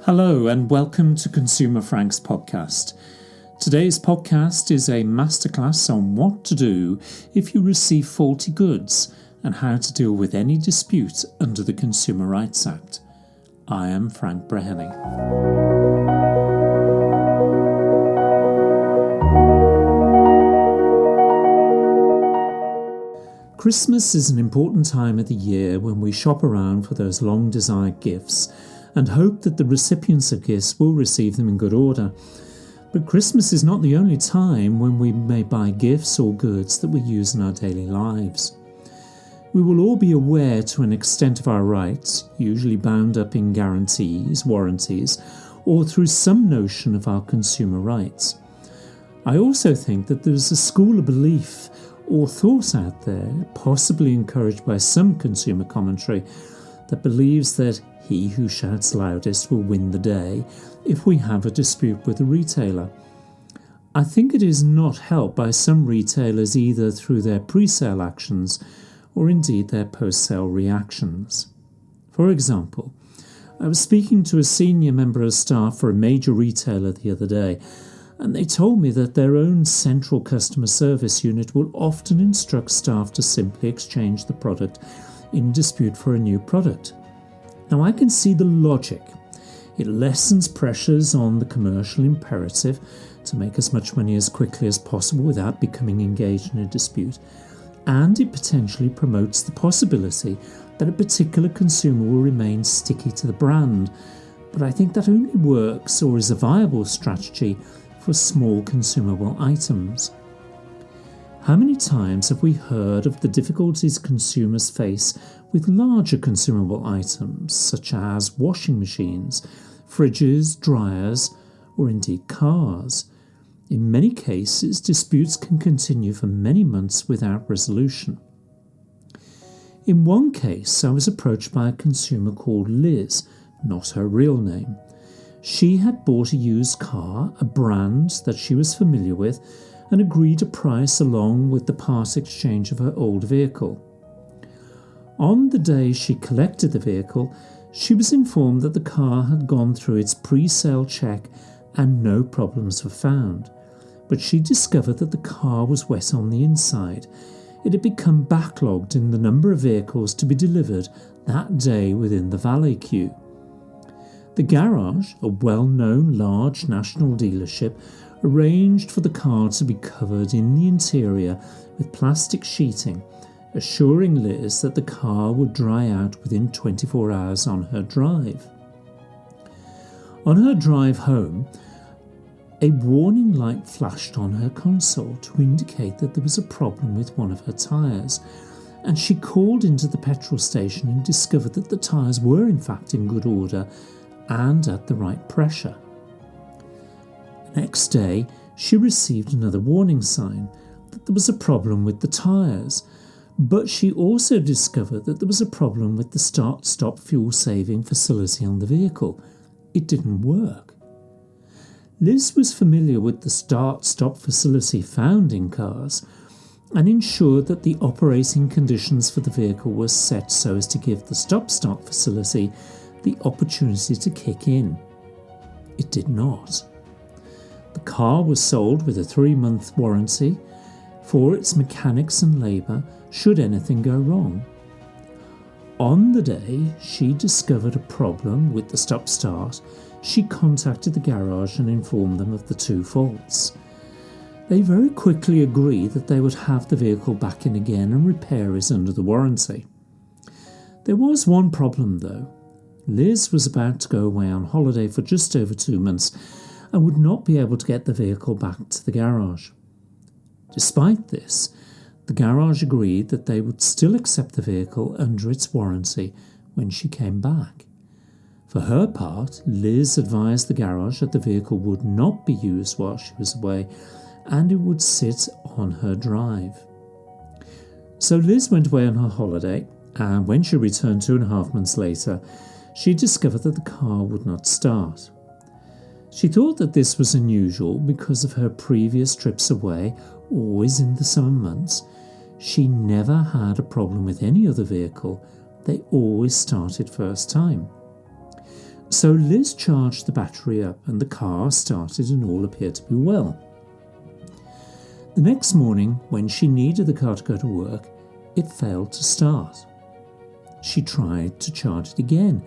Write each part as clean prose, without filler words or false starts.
Hello and welcome to Consumer Frank's podcast. Today's podcast is a masterclass on what to do if you receive faulty goods and how to deal with any dispute under the Consumer Rights Act. I am Frank Brehenning. Christmas is an important time of the year when we shop around for those long-desired gifts and hope that the recipients of gifts will receive them in good order. But Christmas is not the only time when we may buy gifts or goods that we use in our daily lives. We will all be aware to an extent of our rights, usually bound up in guarantees, warranties, or through some notion of our consumer rights. I also think that there is a school of belief or thought out there, possibly encouraged by some consumer commentary, that believes that he who shouts loudest will win the day if we have a dispute with a retailer. I think it is not helped by some retailers either through their pre-sale actions or indeed their post-sale reactions. For example, I was speaking to a senior member of staff for a major retailer the other day, and they told me that their own central customer service unit will often instruct staff to simply exchange the product in dispute for a new product. Now, I can see the logic. It lessens pressures on the commercial imperative to make as much money as quickly as possible without becoming engaged in a dispute, and it potentially promotes the possibility that a particular consumer will remain sticky to the brand. But I think that only works or is a viable strategy for small consumable items. How many times have we heard of the difficulties consumers face with larger consumable items such as washing machines, fridges, dryers, or indeed cars? In many cases, disputes can continue for many months without resolution. In one case, I was approached by a consumer called Liz, not her real name. She had bought a used car, a brand that she was familiar with, and agreed a price along with the part exchange of her old vehicle. On the day she collected the vehicle, she was informed that the car had gone through its pre-sale check and no problems were found. But she discovered that the car was wet on the inside. It had become backlogged in the number of vehicles to be delivered that day within the valet queue. The garage, a well-known large national dealership, arranged for the car to be covered in the interior with plastic sheeting, assuring Liz that the car would dry out within 24 hours on her drive. On her drive home, a warning light flashed on her console to indicate that there was a problem with one of her tyres, and she called into the petrol station and discovered that the tyres were in fact in good order and at the right pressure. The next day, she received another warning sign that there was a problem with the tyres, but she also discovered that there was a problem with the start-stop fuel-saving facility on the vehicle. It didn't work. Liz was familiar with the start-stop facility found in cars and ensured that the operating conditions for the vehicle were set so as to give the stop-start facility the opportunity to kick in. It did not. The car was sold with a 3-month warranty for its mechanics and labour should anything go wrong. On the day she discovered a problem with the stop-start, she contacted the garage and informed them of the two faults. They very quickly agreed that they would have the vehicle back in again and repair it under the warranty. There was one problem though. Liz was about to go away on holiday for just over 2 months and would not be able to get the vehicle back to the garage. Despite this, the garage agreed that they would still accept the vehicle under its warranty when she came back. For her part, Liz advised the garage that the vehicle would not be used while she was away and it would sit on her drive. So Liz went away on her holiday, and when she returned 2.5 months later, she discovered that the car would not start. She thought that this was unusual because of her previous trips away, always in the summer months. She never had a problem with any other vehicle. They always started first time. So Liz charged the battery up and the car started and all appeared to be well. The next morning, when she needed the car to go to work, it failed to start. She tried to charge it again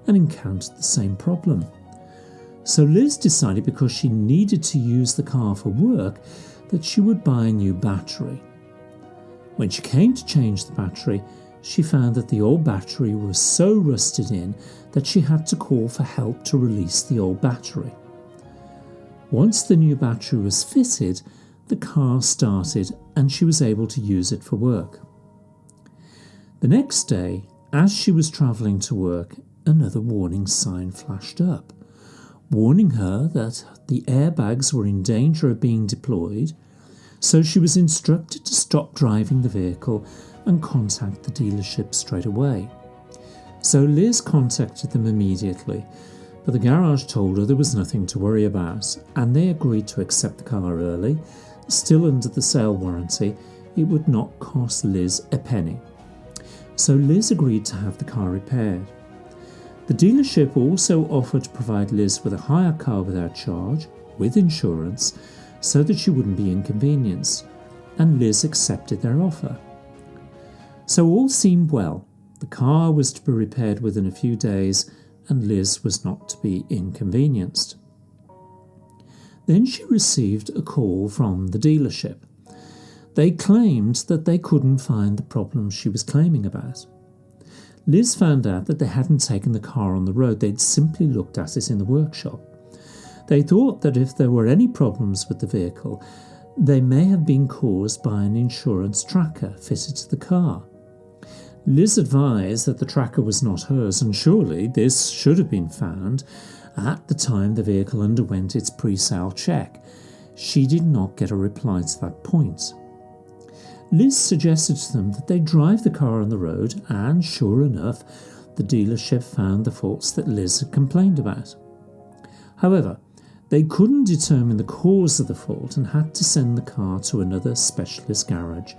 and encountered the same problem. So Liz decided, because she needed to use the car for work, that she would buy a new battery. When she came to change the battery, she found that the old battery was so rusted in that she had to call for help to release the old battery. Once the new battery was fitted, the car started and she was able to use it for work. The next day, as she was travelling to work, another warning sign flashed up, warning her that the airbags were in danger of being deployed, so she was instructed to stop driving the vehicle and contact the dealership straight away. So Liz contacted them immediately, but the garage told her there was nothing to worry about, and they agreed to accept the car early. Still under the sale warranty, it would not cost Liz a penny. So Liz agreed to have the car repaired. The dealership also offered to provide Liz with a hire car without charge, with insurance, so that she wouldn't be inconvenienced, and Liz accepted their offer. So all seemed well. The car was to be repaired within a few days, and Liz was not to be inconvenienced. Then she received a call from the dealership. They claimed that they couldn't find the problem she was claiming about. Liz found out that they hadn't taken the car on the road, they'd simply looked at it in the workshop. They thought that if there were any problems with the vehicle, they may have been caused by an insurance tracker fitted to the car. Liz advised that the tracker was not hers, and surely this should have been found at the time the vehicle underwent its pre-sale check. She did not get a reply to that point. Liz suggested to them that they drive the car on the road, and sure enough, the dealership found the faults that Liz had complained about. However, they couldn't determine the cause of the fault and had to send the car to another specialist garage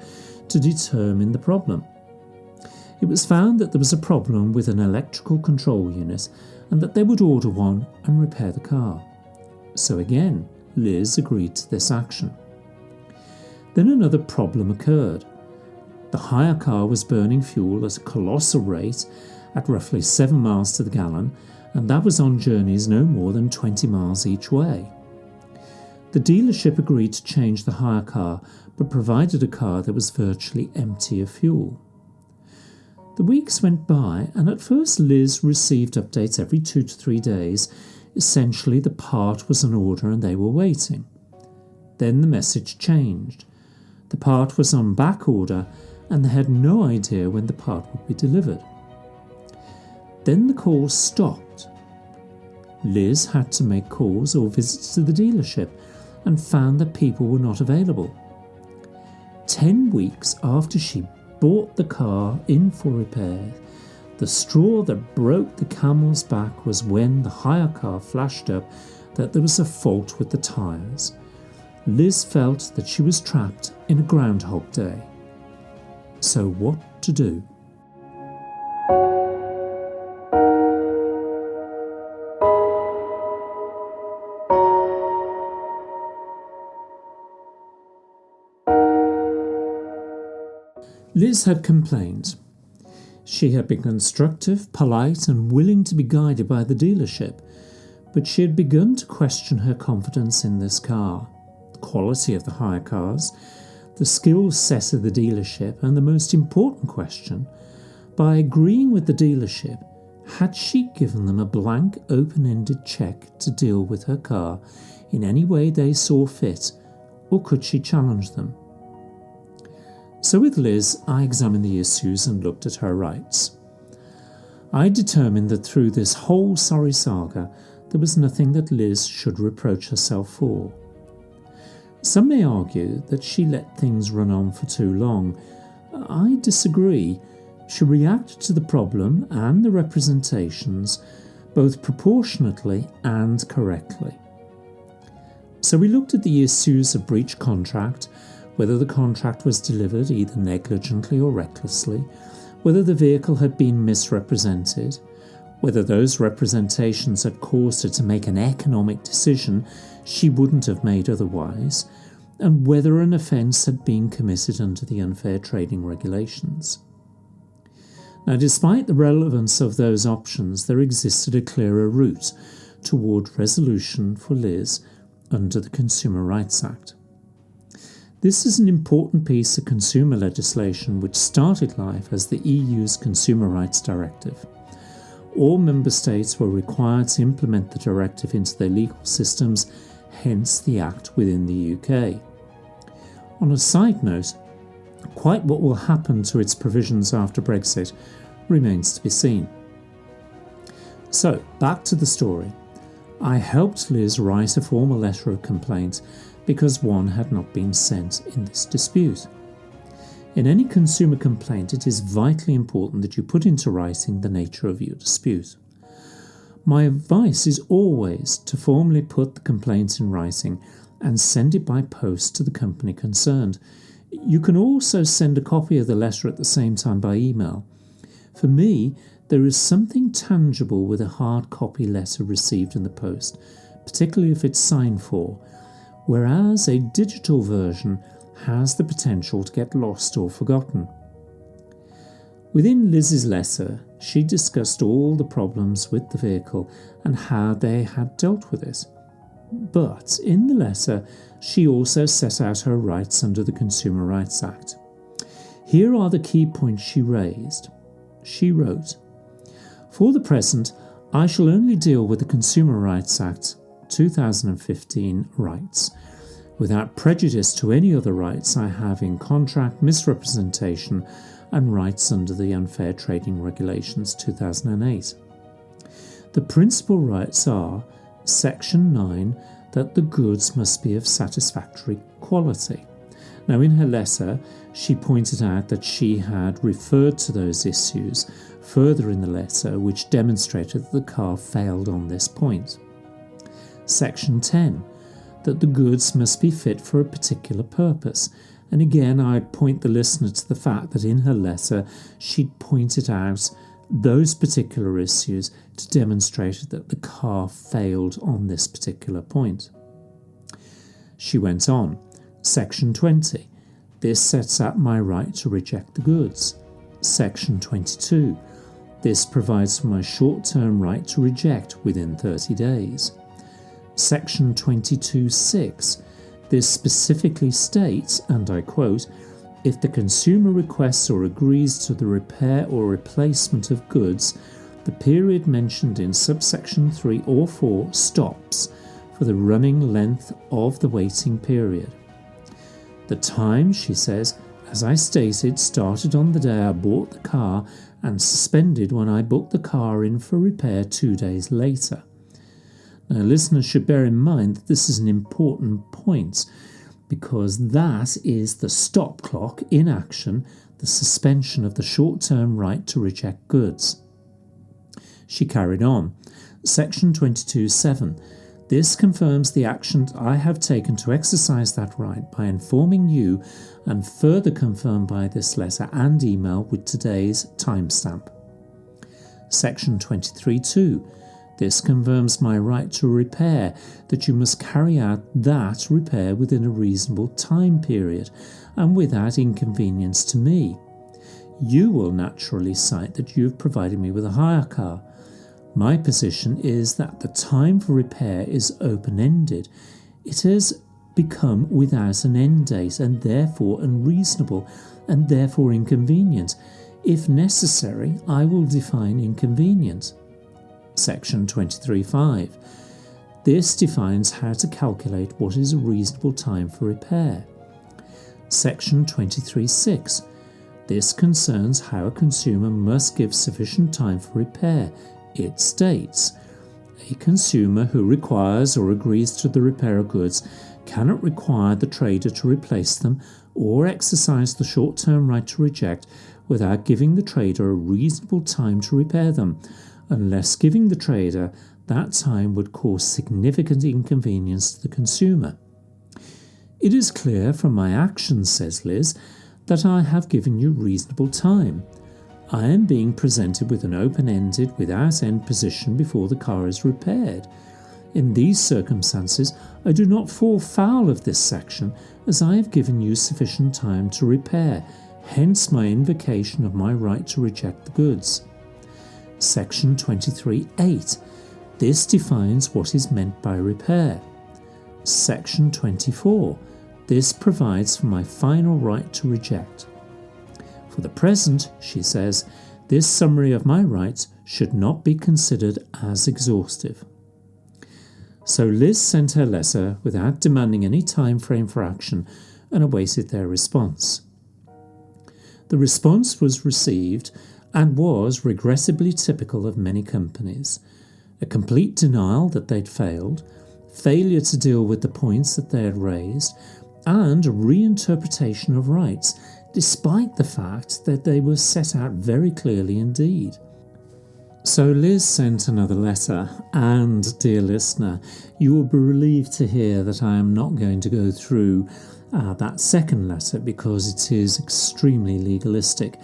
to determine the problem. It was found that there was a problem with an electrical control unit and that they would order one and repair the car. So again, Liz agreed to this action. Then another problem occurred. The hire car was burning fuel at a colossal rate at roughly 7 miles to the gallon, and that was on journeys no more than 20 miles each way. The dealership agreed to change the hire car, but provided a car that was virtually empty of fuel. The weeks went by, and at first Liz received updates every 2 to 3 days. Essentially, the part was on order and they were waiting. Then the message changed. The part was on back order and they had no idea when the part would be delivered. Then the calls stopped. Liz had to make calls or visits to the dealership and found that people were not available. 10 weeks after she bought the car in for repair, the straw that broke the camel's back was when the hire car flashed up that there was a fault with the tyres. Liz felt that she was trapped in a Groundhog Day. So what to do? Liz had complained. She had been constructive, polite, and willing to be guided by the dealership, but she had begun to question her confidence in this car, the quality of the hire cars, the skill set of the dealership, and the most important question, by agreeing with the dealership, had she given them a blank, open-ended check to deal with her car in any way they saw fit, or could she challenge them? So with Liz, I examined the issues and looked at her rights. I determined that through this whole sorry saga, there was nothing that Liz should reproach herself for. Some may argue that she let things run on for too long. I disagree. She reacted to the problem and the representations both proportionately and correctly. So we looked at the issues of breach contract, whether the contract was delivered either negligently or recklessly, whether the vehicle had been misrepresented, whether those representations had caused her to make an economic decision she wouldn't have made otherwise, and whether an offence had been committed under the unfair trading regulations. Now, despite the relevance of those options, there existed a clearer route toward resolution for Liz under the Consumer Rights Act. This is an important piece of consumer legislation which started life as the EU's Consumer Rights Directive. All member states were required to implement the directive into their legal systems, hence the Act within the UK. On a side note, quite what will happen to its provisions after Brexit remains to be seen. So, back to the story. I helped Liz write a formal letter of complaint because one had not been sent in this dispute. In any consumer complaint, it is vitally important that you put into writing the nature of your dispute. My advice is always to formally put the complaint in writing and send it by post to the company concerned. You can also send a copy of the letter at the same time by email. For me, there is something tangible with a hard copy letter received in the post, particularly if it's signed for, whereas a digital version has the potential to get lost or forgotten. Within Liz's letter, she discussed all the problems with the vehicle and how they had dealt with it. But in the letter, she also set out her rights under the Consumer Rights Act. Here are the key points she raised. She wrote, "For the present, I shall only deal with the Consumer Rights Act 2015 rights, without prejudice to any other rights I have in contract, misrepresentation, and rights under the Unfair Trading Regulations 2008. The principal rights are Section 9, that the goods must be of satisfactory quality." Now, in her letter, she pointed out that she had referred to those issues further in the letter, which demonstrated that the car failed on this point. Section 10, that the goods must be fit for a particular purpose. And again, I'd point the listener to the fact that in her letter, she'd pointed out those particular issues to demonstrate that the car failed on this particular point. She went on. Section 20. This sets out my right to reject the goods. Section 22. This provides for my short-term right to reject within 30 days. Section 22.6. This specifically states, and I quote, "If the consumer requests or agrees to the repair or replacement of goods, the period mentioned in subsection 3 or 4 stops for the running length of the waiting period. The time," she says, "as I stated, started on the day I bought the car and suspended when I booked the car in for repair 2 days later." Now, listeners should bear in mind that this is an important point because that is the stop clock in action, the suspension of the short-term right to reject goods. She carried on. Section 22.7. This confirms the action I have taken to exercise that right by informing you and further confirmed by this letter and email with today's timestamp. Section 23.2. This confirms my right to repair, that you must carry out that repair within a reasonable time period and without inconvenience to me. You will naturally cite that you have provided me with a hire car. My position is that the time for repair is open-ended. It has become without an end date and therefore unreasonable and therefore inconvenient. If necessary, I will define inconvenient. Section 23.5. This defines how to calculate what is a reasonable time for repair. Section 23.6. This concerns how a consumer must give sufficient time for repair. It states, a consumer who requires or agrees to the repair of goods cannot require the trader to replace them or exercise the short-term right to reject without giving the trader a reasonable time to repair them, unless giving the trader that time would cause significant inconvenience to the consumer. It is clear from my actions, says Liz, that I have given you reasonable time. I am being presented with an open-ended, without-end position before the car is repaired. In these circumstances, I do not fall foul of this section, as I have given you sufficient time to repair, hence my invocation of my right to reject the goods. Section 23.8. This defines what is meant by repair. Section 24. This provides for my final right to reject. For the present, she says, this summary of my rights should not be considered as exhaustive. So Liz sent her letter without demanding any time frame for action and awaited their response. The response was received and was regrettably typical of many companies. A complete denial that they'd failed, failure to deal with the points that they had raised, and a reinterpretation of rights, despite the fact that they were set out very clearly indeed. So Liz sent another letter, and, dear listener, you will be relieved to hear that I am not going to go through that second letter because it is extremely legalistic.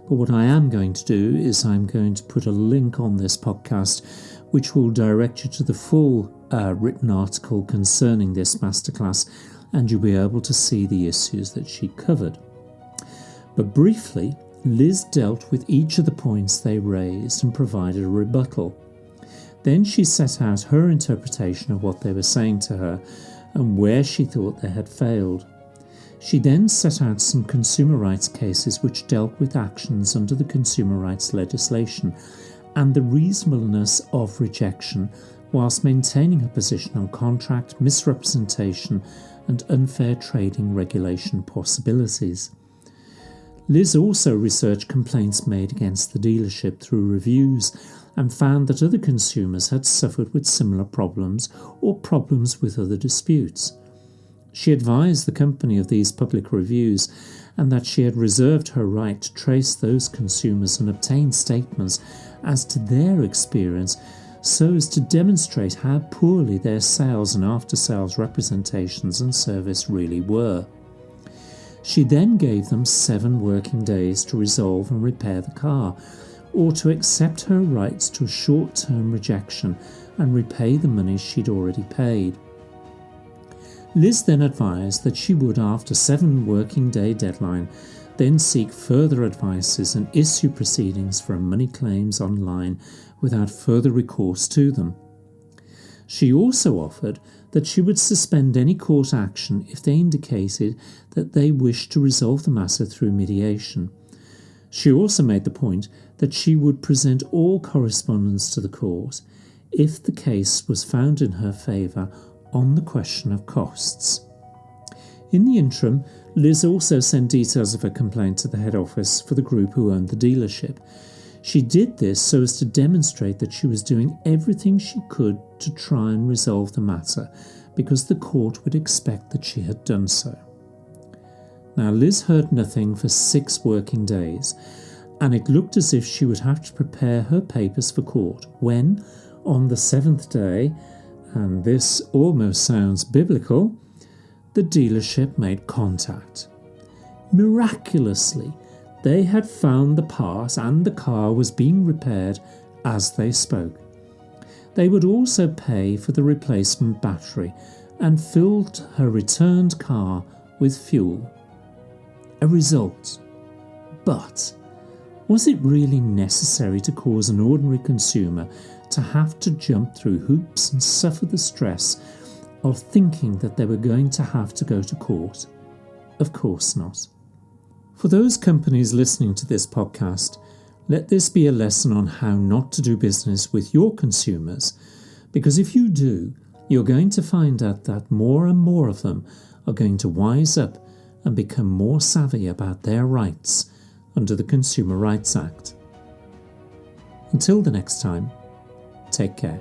But what I am going to do is I'm going to put a link on this podcast which will direct you to the full written article concerning this masterclass, and you'll be able to see the issues that she covered. But briefly, Liz dealt with each of the points they raised and provided a rebuttal. Then she set out her interpretation of what they were saying to her and where she thought they had failed. She then set out some consumer rights cases which dealt with actions under the consumer rights legislation and the reasonableness of rejection, whilst maintaining her position on contract, misrepresentation and unfair trading regulation possibilities. Liz also researched complaints made against the dealership through reviews and found that other consumers had suffered with similar problems or problems with other disputes. She advised the company of these public reviews and that she had reserved her right to trace those consumers and obtain statements as to their experience so as to demonstrate how poorly their sales and after-sales representations and service really were. She then gave them 7 working days to resolve and repair the car, or to accept her rights to a short-term rejection and repay the money she'd already paid. Liz then advised that she would, after 7 working day deadline, then seek further advices and issue proceedings for money claims online without further recourse to them. She also offered that she would suspend any court action if they indicated that they wished to resolve the matter through mediation. She also made the point that she would present all correspondence to the court if the case was found in her favour on the question of costs. In the interim, Liz also sent details of her complaint to the head office for the group who owned the dealership. She did this so as to demonstrate that she was doing everything she could to try and resolve the matter, because the court would expect that she had done so. Now, Liz heard nothing for 6 working days, and it looked as if she would have to prepare her papers for court when, on the 7th day, and this almost sounds biblical, the dealership made contact. Miraculously, they had found the part and the car was being repaired as they spoke. They would also pay for the replacement battery and filled her returned car with fuel. A result. But was it really necessary to cause an ordinary consumer to have to jump through hoops and suffer the stress of thinking that they were going to have to go to court? Of course not. For those companies listening to this podcast, let this be a lesson on how not to do business with your consumers, because if you do, you're going to find out that more and more of them are going to wise up and become more savvy about their rights under the Consumer Rights Act. Until the next time, take care.